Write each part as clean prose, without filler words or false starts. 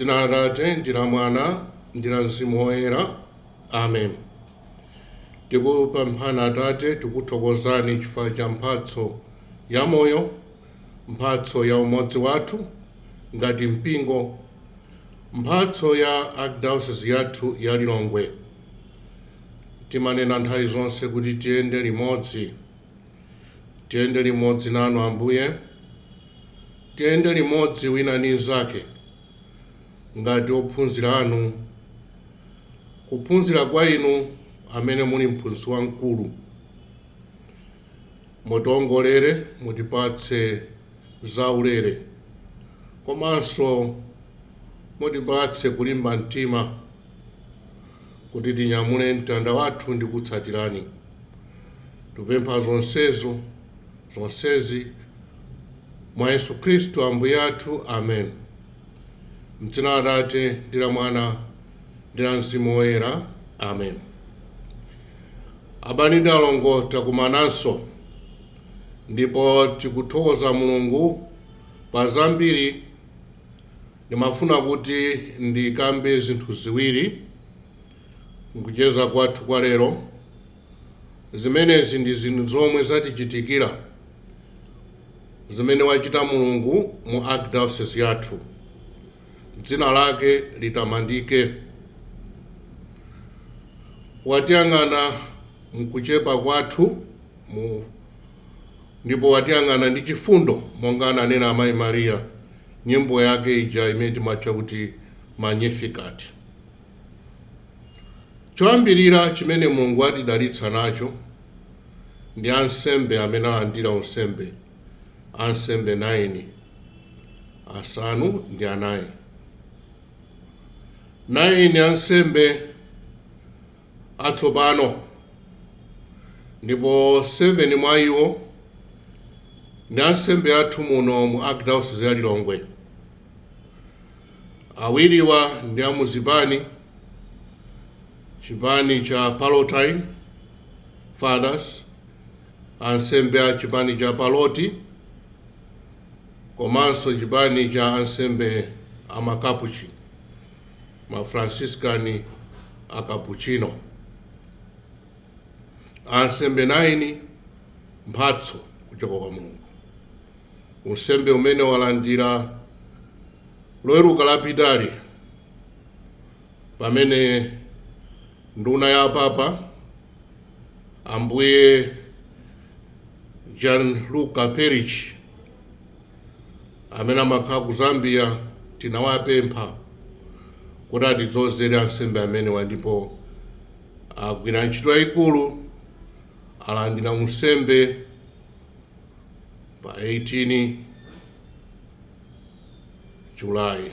M'dzina la Atate ndi la Mwana ndi la Mzimu Woyera. Amen. Tikupemphani Atate, tikuthokozani chifukwa cha mphatso ya moyo, mphatso ya umodzi wathu ngati mpingo, mphatso ya archdiocese yathu ya Lilongwe. Timanena nthawi zonse kuti tiyende limodzi nanu Ambuye, tiyende limodzi wina ndi mnzake ngati ophunzira anu, kuphunzira kwa inu amene muli mphunzitsi wamkulu. Mutiongolere, mutipatse zaulere, komanso mutipatse kulimba mtima kuti tinyamule mtanda wathu ndi kutsatirani. Tupempha zonsezi mwa Yesu Khristu Ambuye athu. Amen. M'dzina la Atate ndi la Mwana ndi la Mzimu Woyera. Amen. Abale ndi alongo, takumananso ndipo tikuthokoza Mulungu pa zambiri. Ndimafuna kuti ndikambe zinthu ziwiri nkucheza kwathu kwa lero. Zimenezi ndi zinthu zomwe zatichitikira, zimene wachita Mulungu mu archdiocese yathu. Dzina lake litamandike. Watiyang'ana mkuchepa kwathu ndipo watiyang'ana ndi chifundo, monga ananena Amayi Mariya nyimbo yake ija imene timatcha kuti Magnificat. Choyambirira chimene Mulungu atidalitsa nacho ndi ansembe amene alandira unsembe, ansembe 9, asanu ndi anayi. 9 ansembe atsopano, ndipo 7 mwa iwo ndi ansembe athu muno mu archdiocese ya Lilongwe. Awiriwa ndi amuzipani, chipani cha Palatine Fathers, ansembe a chipani cha Paloti, komanso chipani cha ansembe a Makapuchi, Mafransiskani a Capuchino. Ansembe 9 mphatso kuchoka kwa Mulungu. Unsembe umene walandira loweruka lapitali pamene nduna ya Papa Ambuye Gianluca Perich amene amakhala ku Zambia, tinawapempha kuti atidzozere ansembe amene ndipo agwira ntchito yayikulu. Alandira unsembe pa 18 July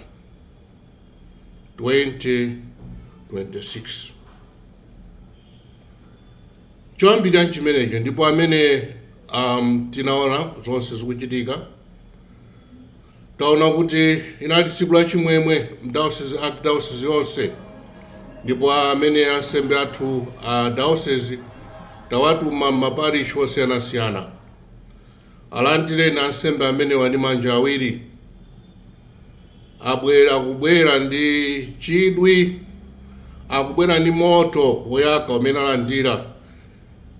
2026. Choyambirira nchimenecho, ndipo amene tinaona zonse zikuchitika, taona kuti inali tsiku la chimwemwe archdiocese yonse, ndipo amene ansembe athu a diocese tawatuma m'maparish osiyanasiyana. Alandireni ansembe amene wali manja awiri, akubwera ndi chidwi, akubwera ndi moto woyaka umene alandira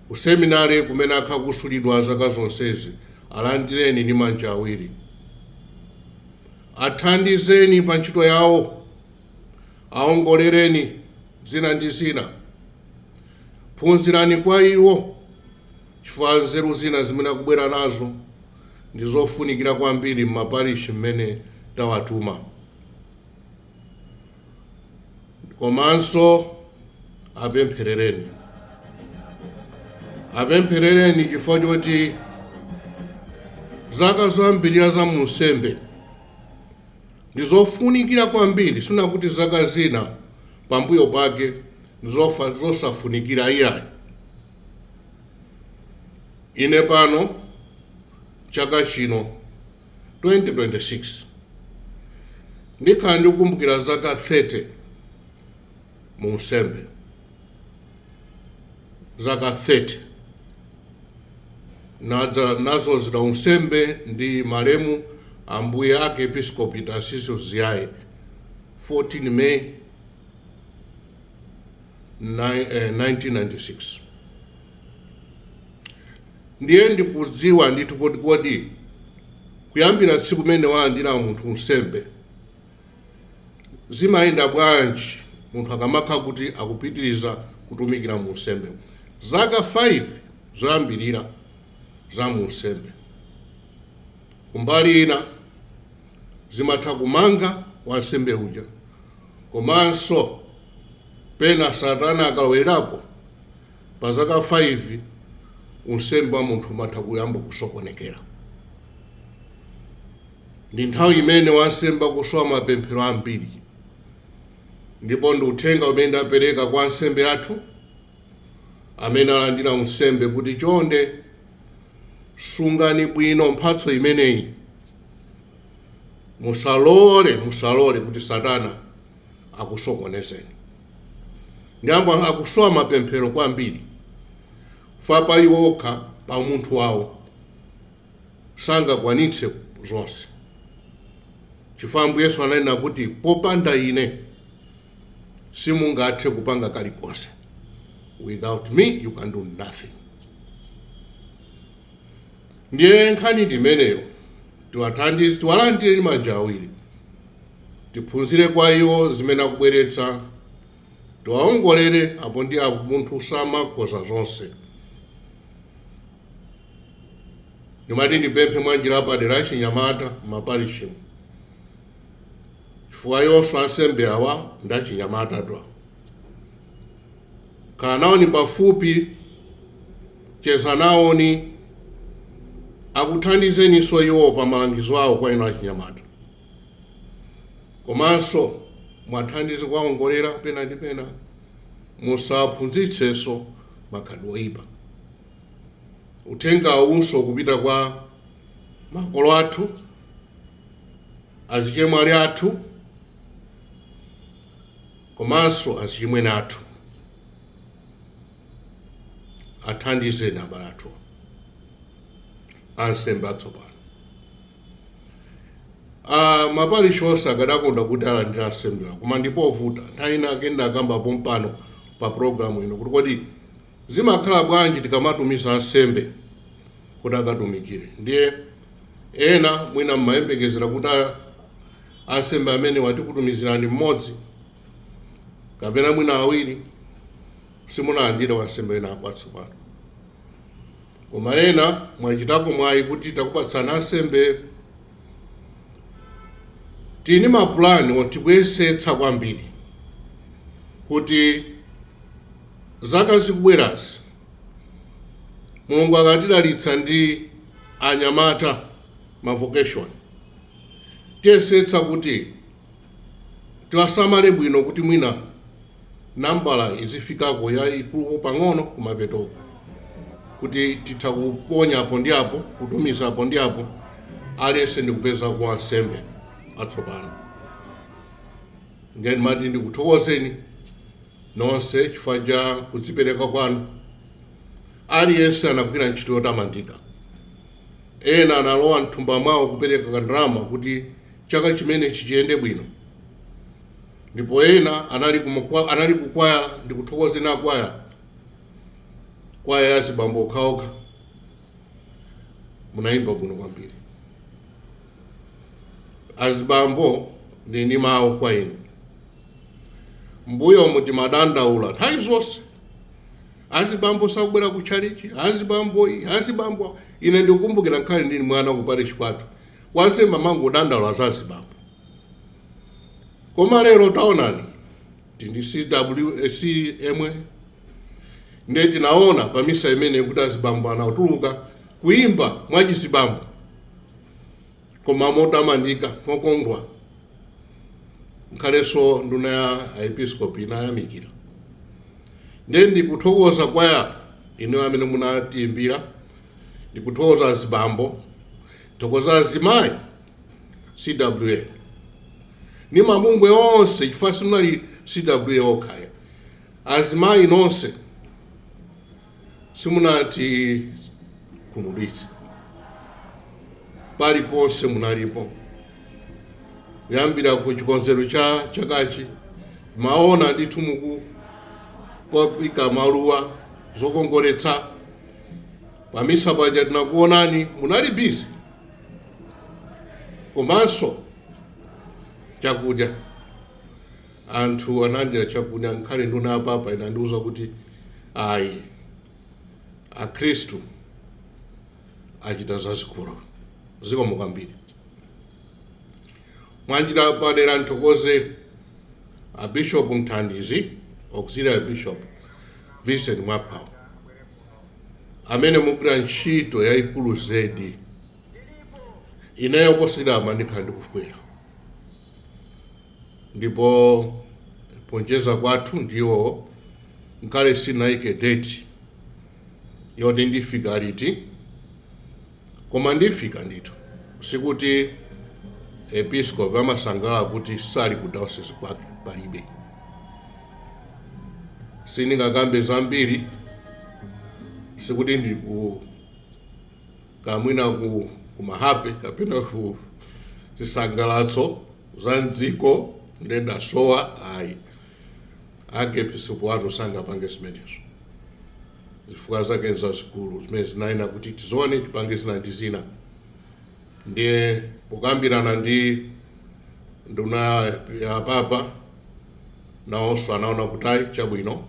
ku seminari kumene akhala kusulidwa zaka zonsezi. Alandireni ndi manja awiri, athandizeni pa ntchito yawo, aongolereni zina ndi zina, phunzirani kwa iwo, chifukwa nzeru zina zimene akubwera nazo ndi zofunikira kwambiri m'maparish mmene tawatuma. Komanso apempherereni chifukwa choti zaka zoyambirira za munsembe ndi zofunikira kwambiri, sina kuti zaka zina pambuyo pake zosafunikira iyayi. Ine pano chaka chino 2026 ndikhala ndikukumbukira zaka 30 mu unsembe, zaka 30 nazo zida unsembe ndi malemu Ambuye Archiepiscopi Tarcísio Ziyaye 14 May 1996. Ndiye ndikudziwa ndithu kodi kuyambira tsiku limene walandira munthu nsembe zimayenda bwanji munthu akamakha kuti akupitiriza kutumikira mu nsembe. Zaka 5 zoyambirira za mu nsembe, kumbali ina zimatha kumanga wansembe uja, komanso pena Satana akawerapo pa zaka 5 unsembe wa munthu umatha kuyamba kusokonekera. Ndi nthawi imene wansembe akusowa mapemphero ambiri, ndipo ndi uthenga umene ndapereka kwa ansembe athu amene alandira unsembe kuti chonde sungani bwino mphatso imeneyi, musalole kuti Satana akusokonezeni. Ndiyamba akusowa mapemphero kwambiri fa pa iwo okha pa munthu wawo sangakwanitse zonse. Chifukwa Yesu ananena kuti popanda ine simungathe kupanga kalikonse. Without me you can do nothing. Ndiye nkhani ndimeneyo tiwathandize, tiwalandire manja awiri, tiphunzire kwa iwo zimene akubweretsa, tiwaongolere apo ndi apo munthu samakhoza zonse. Ndimati ndipemphe mwanjira padera achinyamata maparishi, chifukwa yonso ansembe awa ndachinyamata twa. Khala nawoni pafupi, cheza nawoni, akuthandizeniso iwo pa malangizo awo kwa ino achinyamata. Komanso mwathandize kuwaongolera pena ndi pena, musaphunzitsenso makhalidwe oyipa. Uthenga unso kupita kwa makolo athu, azichemwali athu, komanso azichimwene athu. Athandizeni abale athu ansembe atsopano. Maparishi onse akadakonda kuti alandira ansembe, koma ndipovuta. Nthawi ina ndakamba pompano pa programu ino kuti kodi zimakhala bwanji tikamatumiza ansembe kuti akatumikire. Ndiye ena mwina mmayembekezera kuti ansembe amene watikutumizirani mmodzi kapena mwina awiri simunalandira wansembe wina apatsopano. Koma ena mwachitako mwayi kuti takupatsana ansembe. Tini mapulani otikuyesetsa kwambiri kuti zaka zikubwerazi Mulungu akatidalitsa ndi anyamata vocation, tiyesetsa kuti tiwasamale bwino kuti mwina nambala izifikako ya ikulu pang'ono kumapetoko, kuti titha kuponya apo ndi apo, kutumiza apo ndi apo, aliyense ndikupeza kwa ansembe atsopano. Ngeni mati ndikuthokozeni nonse chifukwa cha kudzipereka kwanu. Aliyense anagwira ntchito yotamandika. Ena analowa mthumba mwawo kupereka kandalama kuti chaka chimene chichiyende bwino. Ndipo ena anali kukwaya, ndikuthokozeni akwaya, kwaya ya azibambo okhaokha, munayimba bwino kwambiri. Azibambo ndi mawu kwa inu. Mbuyo muti madandaula nthawi zonse, azibambo sakubwera ku chalichi, azibambo. Ine ndikukumbukira nkhale ndini mwana ku parish kwathu, wansembe mangodandaula za azibambo. Koma lero taonani tindi CWC emwe ndeti naona pa misa imene kuti azibambo anatuluka kuimba mwachizibambo, koma motamandika mokondwa. Nkhalenso nduna ya episkopi inayamikira. Ndiye ndikuthokoza kwaya inu amene munatiimbira, ndikuthokoza azibambo, ndikuthokoza azimayi CWA ni mabungwe onse, chifukwa simunali CWA okhaya. Azimayi nonse simunati kumudwitsa, paliponse munalipo. kuyambira ku chikonzero cha chakachi maona ndithu mukuika maluwa zokongoletsa pamisa paja tinakuonani munali busy, komanso chakudya anthu anadya chakudya. Nkhale nduna apapa inandiuza kuti ayi akhristu achita zazikulu. Zikomo kwambiri. Mwanjira padera nthokoze a Bishop Mthandizi, Auxiliary Bishop Vincent Mwaphawu, amene mugwira ntchito yayikulu zedi inayoposedama ndikhala ndikufwera, ndipo ponjeza kwathu ndiwo nkale sinayike date yoti ndifika liti, koma ndifika ndithu. Sikuti episcopi amasangalala kuti sali ku diocese kwake, palibe. Sindingakambe zambiri, sikuti ndi kamwina ku mahape kapena ku zisangalatso za mdziko ndenda sowa ayi. Ake episcopi wanu sangapange zimenezo, zifukwa zake nzazikulu zimene zinaina kuti tizone tipange zina ndi zina. Ndiye pokambirana ndi nduna ya papa nawonso anaona kuti ayi chabwino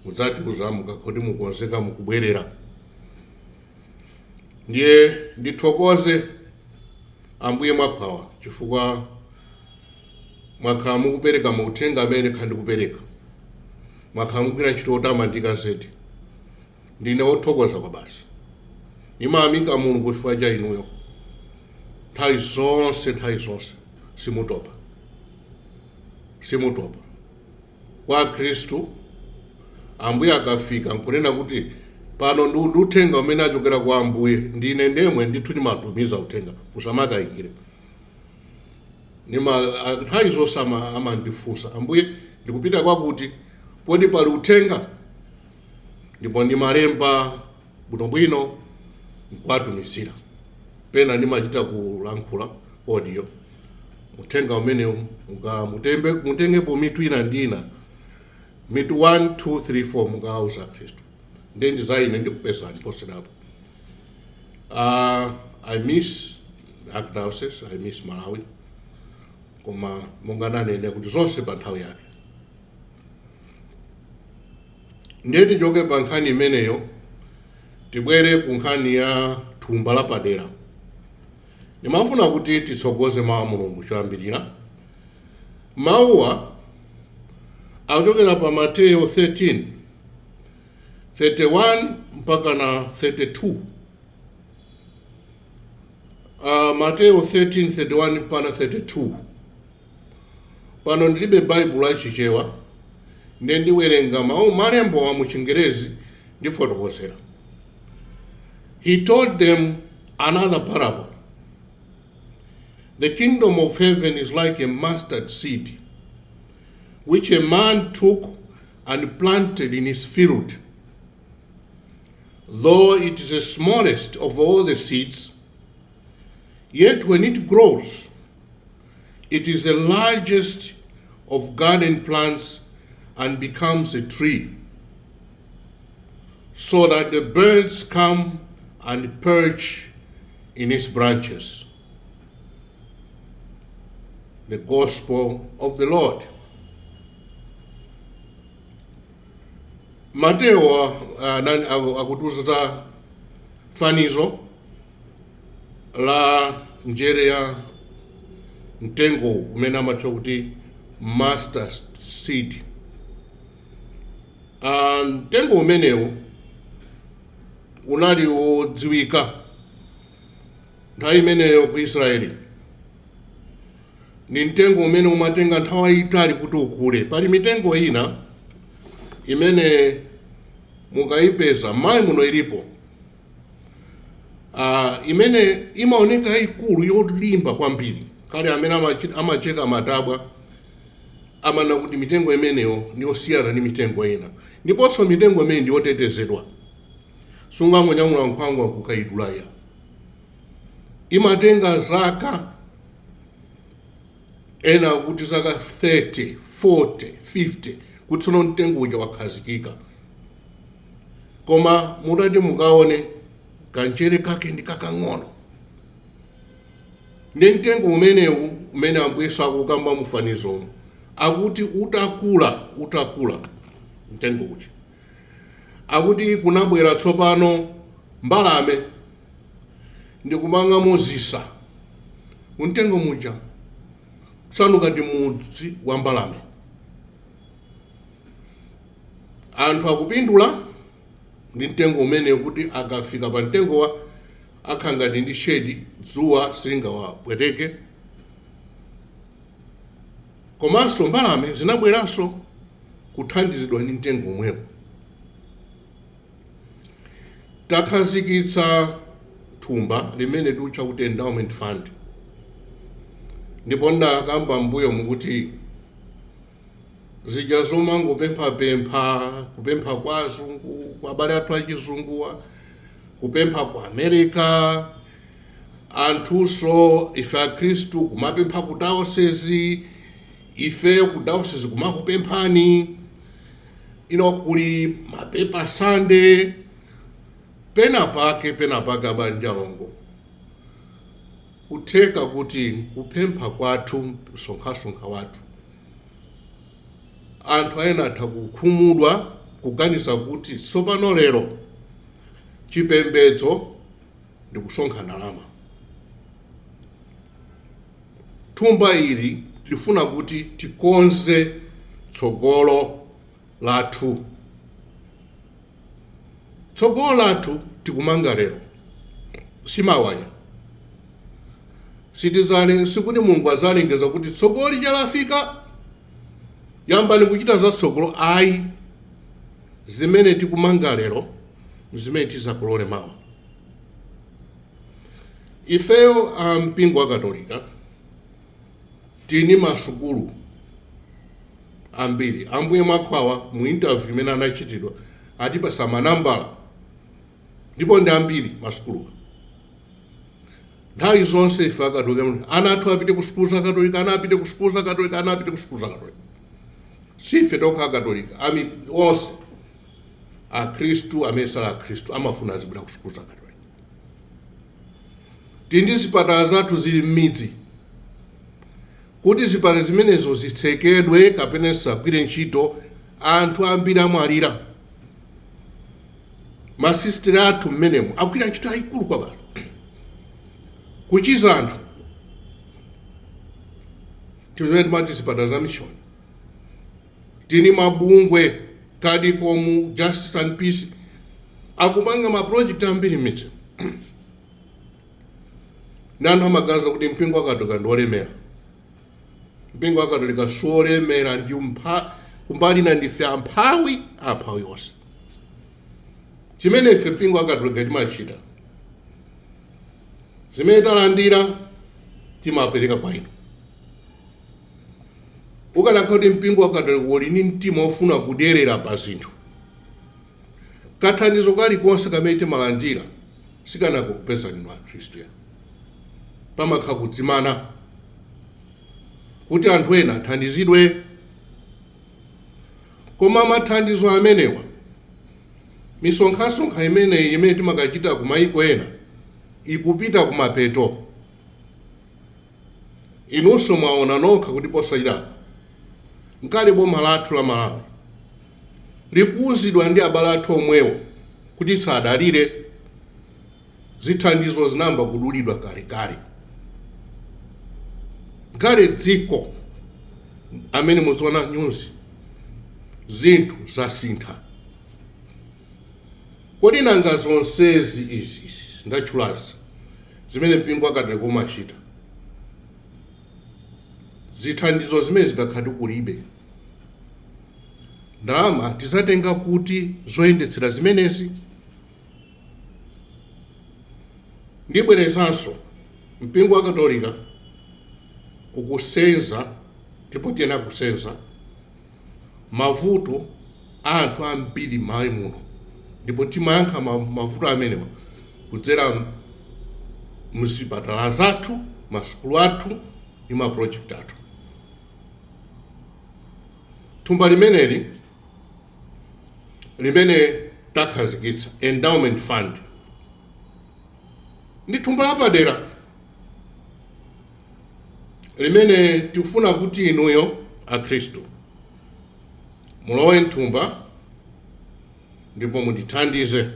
mudzatiuza mukakoti mukonzeka mukubwerera. Ndiye ndithokoze Ambuye Mwaphawu chifukwa mwakhala mukupereka mauthenga amene khala ndikupereka, mwakhala mugwira ntchito yotamandika zedi. Ndine wothokoza kwa basi, nimayamika Mulungu chifukwa cha inuyo. Nthawi zonse simutopa kwa Khristu. Ambuye akafika nkunena kuti pano ndi uthenga umene achokera kwa Ambuye, ndine ndemwe ndithu ndimatumiza uthenga, musamakayikire. Nthawi zonse amandifunsa, Ambuye ndikupita kwakuti, podi pali uthenga? Ndipo ndimalemba bwinobwino nkuwatumizira. Pena ndimachita kulankhula audio, uthenga umene mutengepo mitu ina ndina, mitu 1, 2, 3, 4 mukauza Khristu. Ndendi zaine ndikupeza ndiposerapo. I miss Archdiocese, I miss Malawi, koma mungananene kuti zonse pa nthawi yake. Ndeti njoke pa nkhani imeneyo tibwere ku nkhani ya thumba la padera. Ndimafuna kuti titsogoze mawu a Mulungu choyambirira. Mawuwa akuchokera pa Mateyo 13, 31 mpaka na 32. Mateyo 13, 31 mpaka 32. Pano ndilibe Bible achichewa, ndiwerenga mawu malembo wa muchingerezi ndifotokozera. He told them another parable. The kingdom of heaven is like a mustard seed, which a man took and planted in his field. Though it is the smallest of all the seeds, yet when it grows, it is the largest of garden plants and becomes a tree, so that the birds come and perch in its branches. The Gospel of the Lord. Mateo akutuza fanizo la njere ya mtengo umene amatchula kuti mustard seed. Mtengo umenewu unali wodziwika nthawi imeneyo ku Israeli. Ni mtengo umene umatenga nthawi yayitali kuti ukule. Pali mitengo ina imene mukayipeza mayi muno ilipo, imene imaoneka ikulu yolimba kwambiri. Kale amene amacheka matabwa amana kuti mitengo imeneyo ndi yosiyana ndi mitengo ina. Ndiponso mitengo imene ndi yotetezedwa, sungangonyamula nkhwangwa kukayidulaya. Imatenga zaka ena kuti zaka 30, 40, 50 kuti tsono mtengo uja wakhazikika. Koma mutati mukaone kanchere kake ndi kakang'ono. Ndi mtengo umenewu umene Ambuye sakukamba mufanizo akuti utakula mtengo uja. Akuti kunabwera tsopano mbalame ndi kumanga mozisa mtengo muja kusanuka ndi mudzi wa mbalame. Anthu akupindula ndi mtengo umene kuti akafika pa mtengowa akhangati ndi shedi, dzuwa silingawapweteke. Komanso mbalame zinabweranso kuthandizidwa ndi mtengo omwewo. Takhazikitsa thumba limene tiutcha kuti endowment fund. Ndipo ndakamba mbuyo mukuti zija kupempha kwa azungu, kwa abale athu achizunguwa, kupempha kwa America, anthunso ife akhristu kumapempha ku diocese, ife ku diocese kumakupemphani, kuli mapepa Sunday, pena pake abale ndi alongo. Kutheka kuti kupempha kwathu, sonkhasonkha wathu, anthu ena atha kukhumudwa kuganiza kuti tsopano lero chipembedzo ndi kusonkha ndalama. Thumba ili lifuna kuti tikonze tsogolo lathu. Tsogolo lathu tikumanga lero, simawaya. Sikuti Mulungu azalengeza kuti tsogolo lija lafika yambani kuchita za tsogolo. Ayi, zimene tikumanga lero zimene tizakulole mawa. Ifeyo mpingo wa Katolika tini masukulu ambiri. Ambuye mwakhawa mu interview imene anachitidwa atipasa manambala, ndipo ndi ambiri masukulu. Nthawi zonse ife Akatolika ana athu apite ku sukulu za Katolika, ana apite ku sukulu za Katolika, ana apite ku sukulu za Katolika. Sife tokha Akatolika, onse akhristu amene sali akhristu amafuna azipita ku sukulu za Katolika. Tindi zipatala zathu zili m'midzi, kuti zipatala zimenezo zitsekedwe kapena zisagwire ntchito, anthu ambiri amwalira. Masisitiri athu mmenemo akugwira ntchito yayikulu kwambiri kuchiza anthu. Timene timati zipatala za mission. Tini mabungwe Kadikomu, Justice and Peace akumanga maprojekti ambiri m'midzi. Nanthu amagaza kuti mpingo wa Katolika ndi olemera. Mpingo wa Katolika solemera ndi kumbali na ndife amphawi yonse. Chimene ife mpingo wa Katolika timachita, zimene talandira timapereka kwa inu. Ukanakhala kuti mpingo wa Katolika uli ndi mtima ofuna kuderera pa zinthu, kathandizo kalikonse kamene timalandira sikanakupeza inu akhristu. Pamakhala kudzimana kuti anthu ena athandizidwe. Koma mathandizo amenewa, misonkhasonkha imene timakachita ku mayiko ena ikupita kumapeto. Inunso mwaona nokha kuti posachita nkali boma lathu la Malawi likuuzidwa ndi abale athu omwewo kuti sadalire. Zithandizo zinamba kudulidwa kalekale. Ngale dziko amene muziona nyuzi zinthu zasintha. Kodi nanga zonsezi izi ndatchulazi zimene mpingo wa Katolika umachita, zithandizo zimene zikakhati kulibe, ndalama tizatenga kuti zoyendetsera zimenezi? Ndibwerezanso mpingo wa Katolika ukusenza, ndipo tiyena kusenza mavuto anthu ambiri m'Malawi muno, ndipo timayankha mavuto amenewa kudzera muzipatala zathu, masukulu athu ndi maprojekti athu. thumba limeneli limene takhazikitsa endowment fund ndi thumba lapadera limene tikufuna kuti inuyo akhristu mulowe mthumba ndipo mutithandize.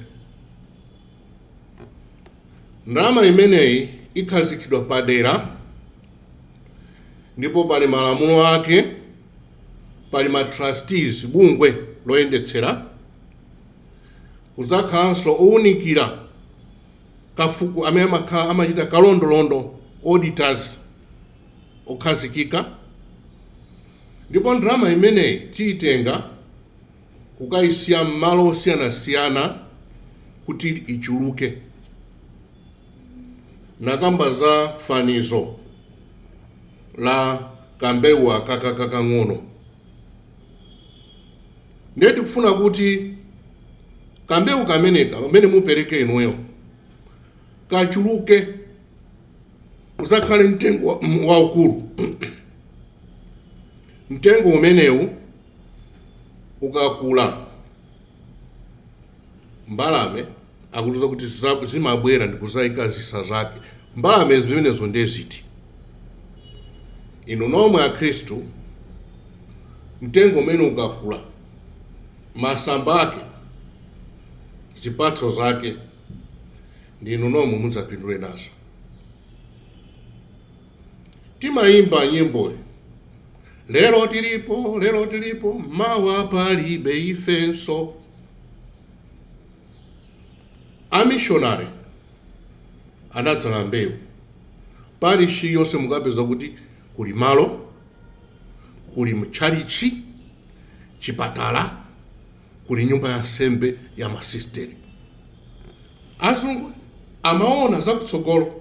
Ndalama imeneyi ikhazikidwa padera ndipo pali malamulo ake, pali ma trustees, bungwe loyendetsera, kuzakhalanso owunikira kafuku amene amachita kalondolondo, auditors okhazikika. Ndipo ndalama imeneyi tiyitenga kukayisiya m'malo osiyanasiyana kuti ichuluke, nakamba za fanizo la kambewu kakang'ono. Ndiye tikufuna kuti kambewu kameneka pamene mupereke inuyo kachuluke, usakhale mtengo waukulu. Mtengo umenewu ukakula, mbalame akutiza kuti zimabwera ndi kuzayika zisa zake. Mbalame zimenezo ndeziti. Inu nomwe akhristu, mtengo umene ukakula, masamba ake, zipatso zake, ndi inu nomwe mudzapindule nazo. Timayimba nyimbo, lero tilipo, mawa palibe ifenso. Amishonari anadzala mbewu. Parishi yonse mukapeza kuti kuli malo, kuli mtchalichi, chipatala, kuli nyumba ya nsembe ya masisteri. Azungu amaona zakutsogolo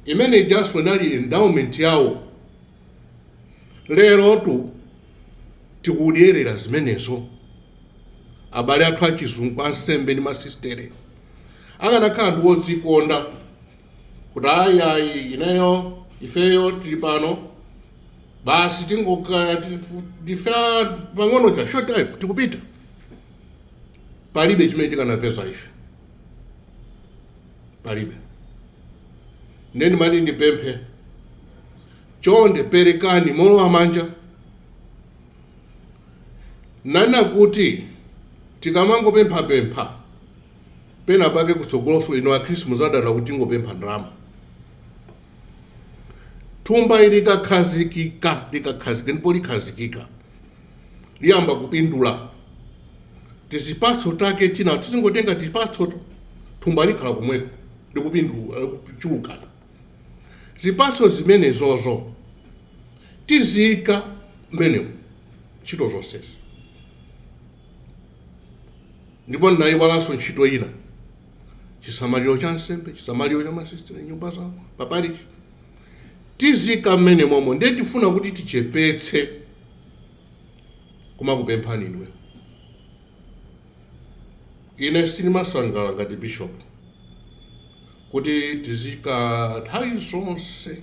imene ijaso inali endowment yawo. Lero tikudyerera zimenezo. Abale athu achizungu ansembe ndi masistere akanakhala ndi wodzikonda kuti ayi ineyo ifeyo tili pano basi tifa pang'ono cha short time tikupita, palibe chimene tikanapeza ife, palibe. Ndeni mali ndipemphe chonde perekani molowa manja, nana kuti tikamangopempha pena pake kutsogoloso ino akhristu muzadala kuti ngopempha ndalama. Thumba ili likakhazikika ndipo likhazikika liyamba kupindula, tizipatso take tina tizingotenga tipatso thumba likhala kumweko likupindula kuchulukana. Zipatso zimenezozo tizika mmenemo ntchito zonsezi. Ndipo ndinayiwalanso ntchito ina, chisamaliro cha nsembe, chisamaliro cha masistere, nyumba zawo, paparishi. Tizika mmene momo. Ndiye tifuna kuti tichepetse kumakupemphani inuyo. Ine sinimasangala ngati bishop kuti tizika nthawi zonse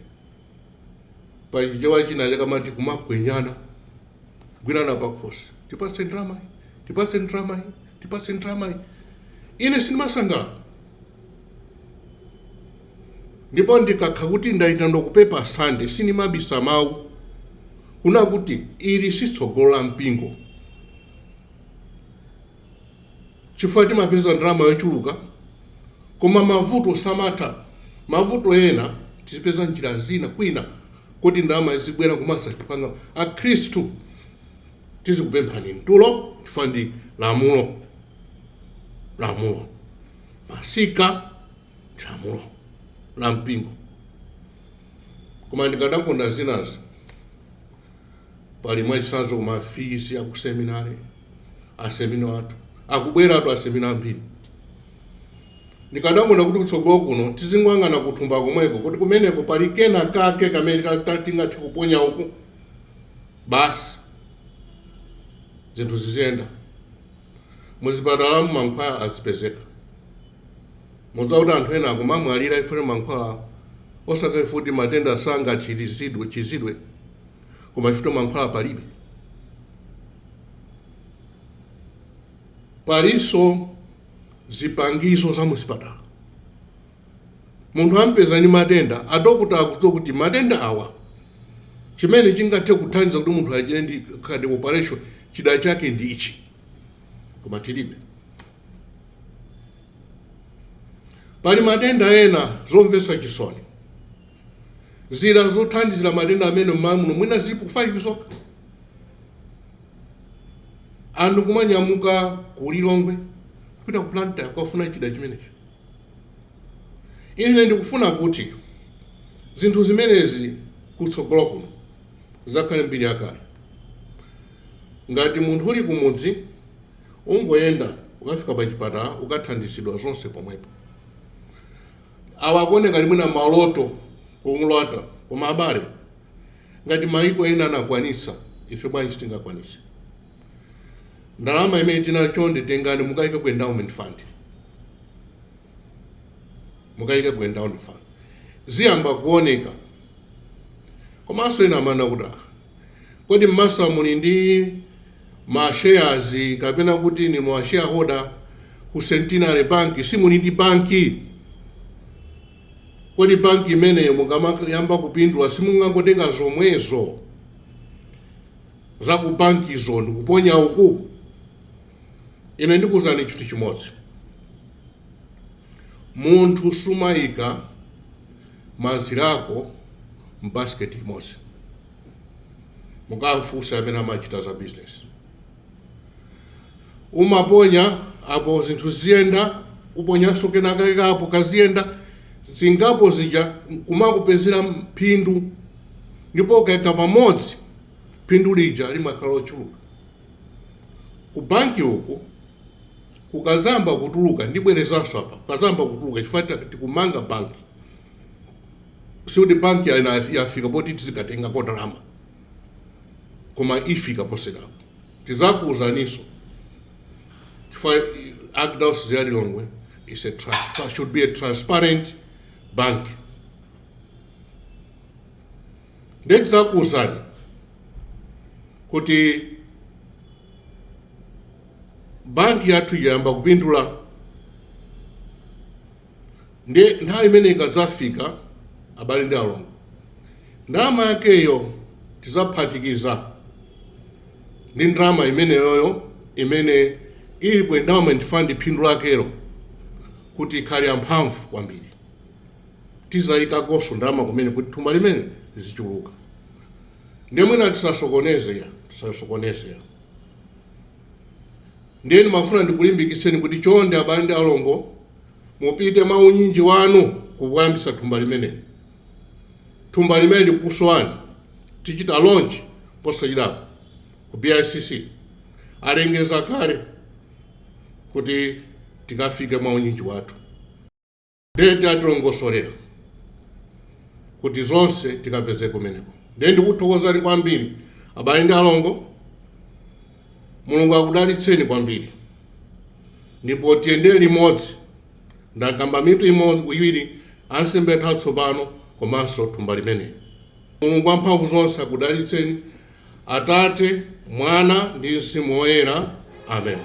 pachichewa china chakamati kumakwenyana, gwirana pakhosi, tipatse ndalama. Ine sinimasangala. Ndipo ndikakha kuti ndaita ndokupepa Sunday sinimabisa mawu kuna kuti ili sitsogolo la mpingo. Chifukwa timapeza ndalama yochuluka koma mavuto samatha. Mavuto ena tizipeza njira zina kwina kuti ndalama zibwera kumasa tipanga akhristu tizikupemphani mtulo chifukwa ndi lamulo. Masika lamulo la mpingo. Koma ndikadakonda zinazi pali mwachisanzo kumafisi akuseminari, asemina athu akubwera athu asemina ambiri. Ndikadakonda kuti kutsogolo kuno tizingwangana kuthumba komweko kuti kumeneko pali kena kake kamene katingati kuponya uku basi zinthu ziziyenda. Muzipatala mankhwala azipezeka. Mudzakuti anthu ena akumamwalira ifune mankhwala osakaifuti matenda sanga chizidwe koma ifune mankhwala palibe. Palinso zipangizo za muzipatala. Munthu ampeza ni matenda, adokota akudziwa kuti matenda awa chimene chingathe kuthandiza kuti munthu achite ndi khadi operation chida chake ndi ichi, koma tilibe. Pali matenda ena zomvetsa chisoni, zira zothandizira matenda amene muno mwina zipo 5 zokha. Anthu kumanyamuka ku Lilongwe kupita ku Blantyre kufuna chida chimenechi. Ine ndikufuna kuti zinthu zimenezi kutsogolo kuno zakhale mbiri yakale. Ngati munthu uli kumudzi ungoyenda ukafika pa chipatala ukathandizidwa zonse pomwepo. Awakuoneka limwina maloto kumulota koma abale ngati maiko ena anakwanitsa, ife bwanji sitingakwanitse. Ndalama imene tinacho tengani mukayike ku endowment fund. Mukayike ku endowment fund. Ziyamba kuoneka. Komanso ena amana kuti kodi mmasa muli ndi ma shares kapena kuti ni ma shareholder ku Centenary Bank, si muli ndi banki. Kodi banki imene mukamayamba kupindula simungangotenga zomwezo za ku banki zo ndikuponya uku. Ine ndikuwuzani chinthu chimodzi, munthu sumayika mazirako mbasket imodzi. Mukafunsa amene amachita za business. Umaponya apo zinthu ziyenda, uponyanso kenaka apo kaziyenda, zingapo zija kumakupezera mphindu, ndipo kaika pamodzi phindu lija limakhala lochuluka. Ku banki uku kukazamba kutuluka, ndibwerezanso apa, kukazamba kutuluka chifukwa tikumanga banki. Sikuti banki yafika poti tizikatenga ndalama, koma ifika poserapo. Tizakuwuzaniso chifukwa Archdiocese ya Lilongwe should be a transparent bank. Ndetizakuwuzani kuti banki yathu yamba kupindula, ndi nthawi imene ikadzafika abale ndi alongo, ndalama yakeyo tizaphatikiza ndi ndalama imeneyoyo imene ili ku endowment fund phindu lakelo kuti ikhale yamphamvu kwambiri. Tizayikakonso ndalama kumene kuti thumba limene lizichuluka. Ndiye mwina tisasokoneze. Ndiye mafuna ndikulimbikitseni kuti chonde abale ndi alongo mupite maunyinji wanu kuyambitsa thumba limene. Thumba limene likusowani tichita launch posachedwapa ku BICC. Alengeza kale kuti tikafike maunyinji wathu. Ndiye tatilongosolera kuti zonse tikapeze kumeneko. Ndiye ndikuthokozani kwambiri abale ndi alongo. Mulungu akudalitseni kwambiri. Ndipo tiyendere limodzi. Ndakamba mitu iwiri ansembe athu atsopano komanso thumba limene. Mulungu wamphamvu zonse akudalitseni, Atate, Mwana ndi Mzimu Woyera. Amen.